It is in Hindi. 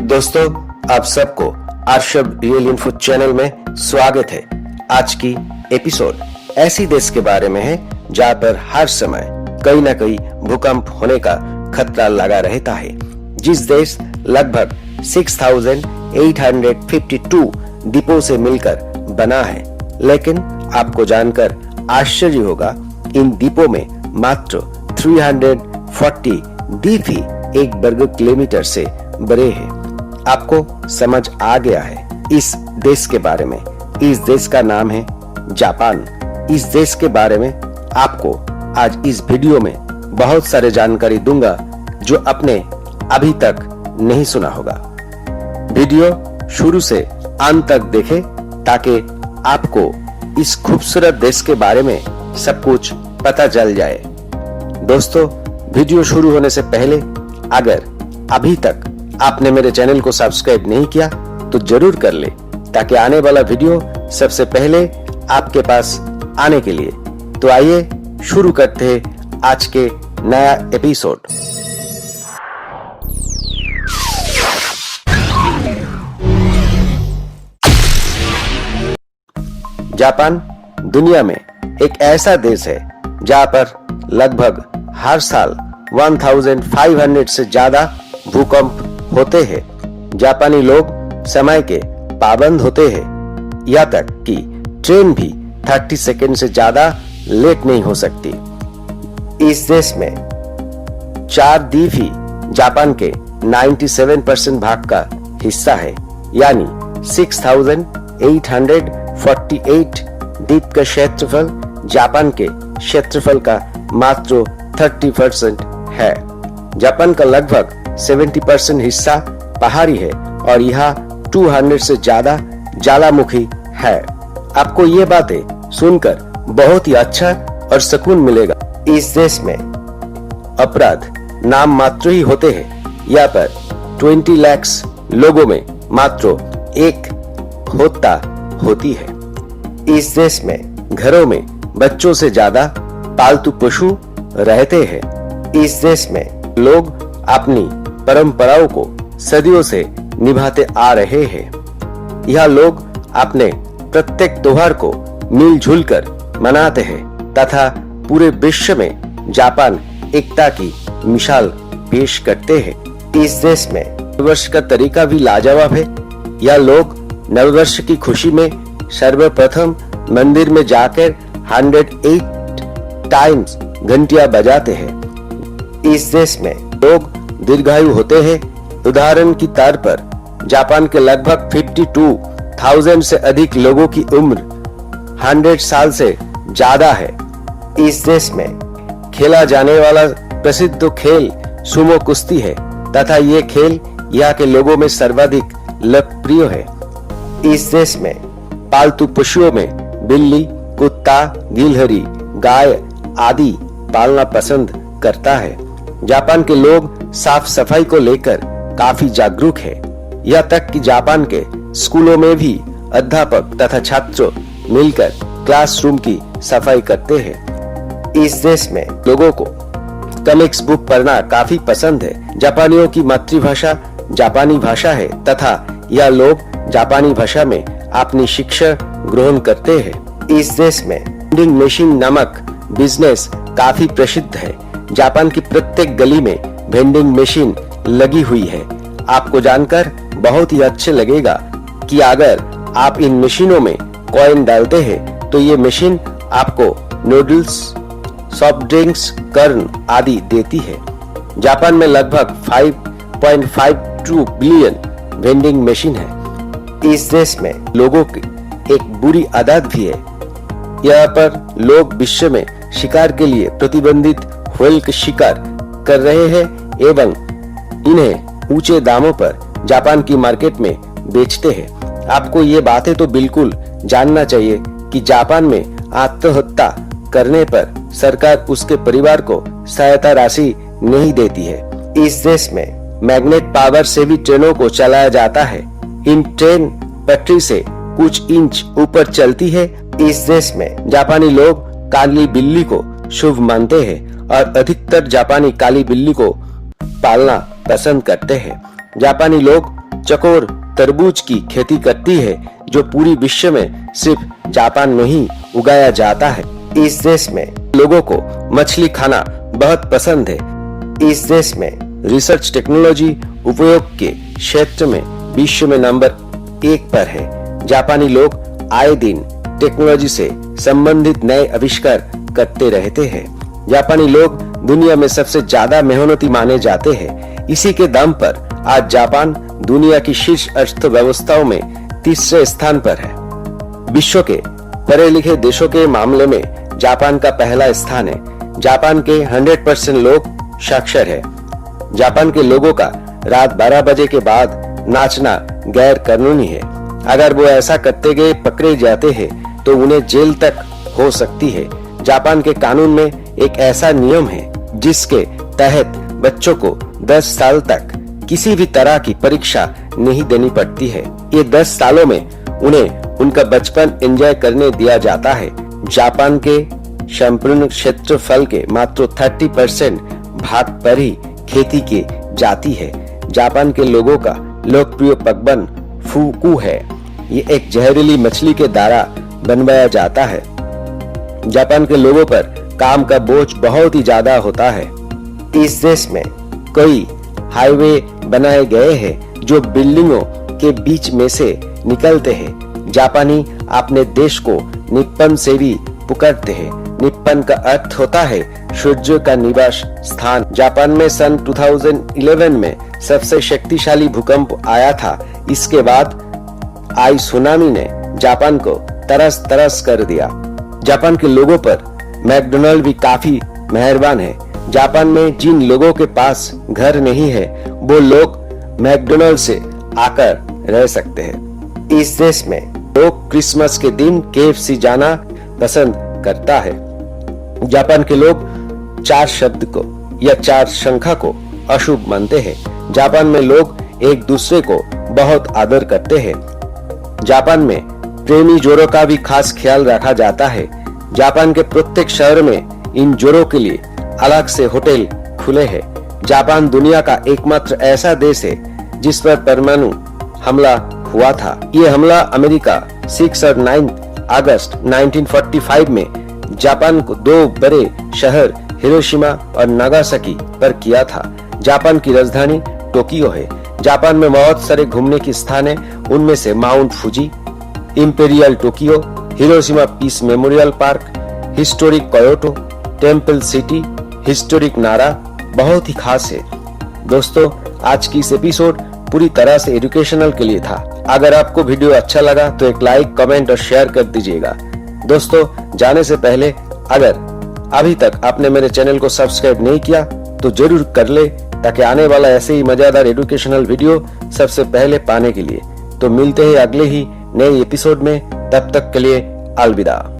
दोस्तों, आप सबको अर्शद रियल इन्फो चैनल में स्वागत है। आज की एपिसोड ऐसी देश के बारे में है जहाँ पर हर समय कहीं न कहीं भूकंप होने का खतरा लगा रहता है। जिस देश लगभग 6,852 द्वीपों से मिलकर बना है, लेकिन आपको जानकर आश्चर्य होगा इन द्वीपों में मात्र 340 द्वीप ही 1 वर्ग किलोमीटर से बड़े हैं। आपको समझ आ गया है इस देश के बारे में। इस देश का नाम है जापान। इस देश के बारे में आपको आज इस वीडियो में बहुत सारे जानकारी दूंगा जो आपने अभी तक नहीं सुना होगा। वीडियो शुरू से अंत तक देखें ताकि आपको इस खूबसूरत देश के बारे में सब कुछ पता चल जाए। दोस्तों, वीडियो शुरू होने से पहले अगर अभी तक आपने मेरे चैनल को सब्सक्राइब नहीं किया तो जरूर कर ले, ताकि आने वाला वीडियो सबसे पहले आपके पास आने के लिए। तो आइए शुरू करते हैं आज के नया एपिसोड। जापान दुनिया में एक ऐसा देश है जहां पर लगभग हर साल 1500 से ज्यादा भूकंप होते हैं। जापानी लोग समय के पाबंद होते हैं, यहाँ तक कि ट्रेन भी 30 सेकंड से ज्यादा लेट नहीं हो सकती। इस देश में 4 द्वीप ही जापान के 97% भाग का हिस्सा है, यानी 6,848 द्वीप का क्षेत्रफल जापान के क्षेत्रफल का मात्र 30% है। जापान का लगभग 70% हिस्सा पहाड़ी है और यहाँ 200 से ज्यादा ज्वालामुखी है। आपको ये बातें सुनकर बहुत ही अच्छा और सुकून मिलेगा। इस देश में अपराध नाम मात्र ही होते हैं। यहाँ पर 20 लाख लोगों में मात्र 1 हत्या होती है। इस देश में घरों में बच्चों से ज्यादा पालतू पशु रहते हैं। इस देश में लोग अपनी परंपराओं को सदियों से निभाते आ रहे हैं। यह लोग अपने प्रत्येक त्योहार को मिलजुल कर मनाते हैं तथा पूरे विश्व में जापान एकता की मिसाल पेश करते हैं। इस देश में नववर्ष का तरीका भी लाजवाब है। यह लोग नववर्ष की खुशी में सर्वप्रथम मंदिर में जाकर 108 टाइम्स घंटियां बजाते हैं। इस देश में लोग दीर्घायु होते हैं। उदाहरण की तौर पर जापान के लगभग 52,000 से अधिक लोगों की उम्र 100 साल से ज्यादा है। इस देश में खेला जाने वाला प्रसिद्ध खेल सुमो कुश्ती है तथा ये खेल यहाँ के लोगों में सर्वाधिक लोकप्रिय है। इस देश में पालतू पशुओं में बिल्ली, कुत्ता, गिलहरी, गाय आदि पालना पसंद करता है। जापान के लोग साफ सफाई को लेकर काफी जागरूक है। यह तक कि जापान के स्कूलों में भी अध्यापक तथा छात्र मिलकर क्लासरूम की सफाई करते हैं। इस देश में लोगों को कॉमिक्स बुक पढ़ना काफी पसंद है। जापानियों की मातृभाषा जापानी भाषा है तथा यह लोग जापानी भाषा में अपनी शिक्षा ग्रहण करते हैं। इस देश में वेंडिंग मशीन नामक बिजनेस काफी प्रसिद्ध है। जापान की प्रत्येक गली में वेंडिंग मशीन लगी हुई है। आपको जानकर बहुत ही अच्छे लगेगा कि अगर आप इन मशीनों में कॉइन डालते हैं तो ये मशीन आपको नूडल्स, सॉफ्ट ड्रिंक्स, कॉर्न आदि देती है। जापान में लगभग 5.52 बिलियन वेंडिंग मशीन है। इस देश में लोगों की एक बुरी आदत भी है। यहाँ पर लोग विश्व में शिकार के लिए प्रतिबंधित व्हेल का शिकार कर रहे हैं एवं इन्हें ऊंचे दामों पर जापान की मार्केट में बेचते हैं। आपको ये बातें तो बिल्कुल जानना चाहिए कि जापान में आत्महत्या करने पर सरकार उसके परिवार को सहायता राशि नहीं देती है। इस देश में मैग्नेट पावर से भी ट्रेनों को चलाया जाता है। इन ट्रेन पटरी से कुछ इंच ऊपर चलती है। इस देश में जापानी लोग काली बिल्ली को शुभ मानते हैं और अधिकतर जापानी काली बिल्ली को पालना पसंद करते हैं। जापानी लोग चकोर तरबूज की खेती करती है, जो पूरी विश्व में सिर्फ जापान में ही उगाया जाता है। इस देश में लोगों को मछली खाना बहुत पसंद है। इस देश में रिसर्च टेक्नोलॉजी उपयोग के क्षेत्र में विश्व में नंबर 1 पर है। जापानी लोग आए दिन टेक्नोलॉजी से संबंधित नए आविष्कार करते रहते हैं। जापानी लोग दुनिया में सबसे ज्यादा मेहनती माने जाते हैं। इसी के दम पर आज जापान दुनिया की शीर्ष अर्थव्यवस्थाओं में तीसरे स्थान पर है। विश्व के पढ़े लिखे देशों के मामले में जापान का पहला स्थान है। जापान के 100% लोग साक्षर है। जापान के लोगों का रात 12 बजे के बाद नाचना गैर कानूनी है। अगर वो ऐसा करते गए पकड़े जाते हैं तो उन्हें जेल तक हो सकती है। जापान के कानून में एक ऐसा नियम है जिसके तहत बच्चों को 10 साल तक किसी भी तरह की परीक्षा नहीं देनी पड़ती है। ये 10 सालों में उन्हें उनका बचपन एंजॉय करने दिया जाता है। जापान के संपूर्ण क्षेत्रफल के मात्र 30% भाग पर ही खेती की जाती है। जापान के लोगों का लोकप्रिय पकवान फुकू है। ये एक जहरीली मछली के द्वारा बनवाया जाता है। जापान के लोगों पर काम का बोझ बहुत ही ज्यादा होता है। इस देश में कई हाईवे बनाए गए हैं जो बिल्डिंगों के बीच में से निकलते हैं। जापानी अपने देश को निप्पन से भी पुकारते हैं। निप्पन का अर्थ होता है सूर्य का निवास स्थान। जापान में सन 2011 में सबसे शक्तिशाली भूकंप आया था। इसके बाद आई सुनामी ने जापान को तरस तरस कर दिया। जापान के लोगों पर मैकडोनाल्ड भी काफी मेहरबान है। जापान में जिन लोगों के पास घर नहीं है वो लोग मैकडोनाल्ड से आकर रह सकते हैं। इस देश में लोग क्रिसमस के दिन KFC जाना पसंद करता है। जापान के लोग 4 शब्द को या 4 संख्या को अशुभ मानते हैं। जापान में लोग एक दूसरे को बहुत आदर करते हैं। जापान में प्रेमी जोड़ों का भी खास ख्याल रखा जाता है। जापान के प्रत्येक शहर में इन जोड़ों के लिए अलग से होटल खुले हैं। जापान दुनिया का एकमात्र ऐसा देश है जिस पर परमाणु हमला हुआ था। ये हमला अमेरिका 6 और 9 अगस्त 1945 में जापान को 2 बड़े शहर हिरोशिमा और नागासाकी पर किया था। जापान की राजधानी टोक्यो है। जापान में बहुत सारे घूमने के स्थान हैं। उनमें से mount Fuji, imperial Tokyo, Hiroshima peace memorial park, historic Kyoto, temple city, historic Nara बहुत ही खास है। दोस्तों, आज की इस एपिसोड पूरी तरह से एजुकेशनल के लिए था। अगर आपको वीडियो अच्छा लगा तो एक लाइक, कमेंट और शेयर कर दीजिएगा। दोस्तों, जाने से पहले अगर अभी तक आपने मेरे चैनल को सब्सक्राइब नहीं किया तो जरूर कर ले, ताकि आने वाला ऐसे ही मजेदार एजुकेशनल वीडियो सबसे पहले पाने के लिए। तो मिलते हैं अगले ही नए एपिसोड में। तब तक के लिए अलविदा।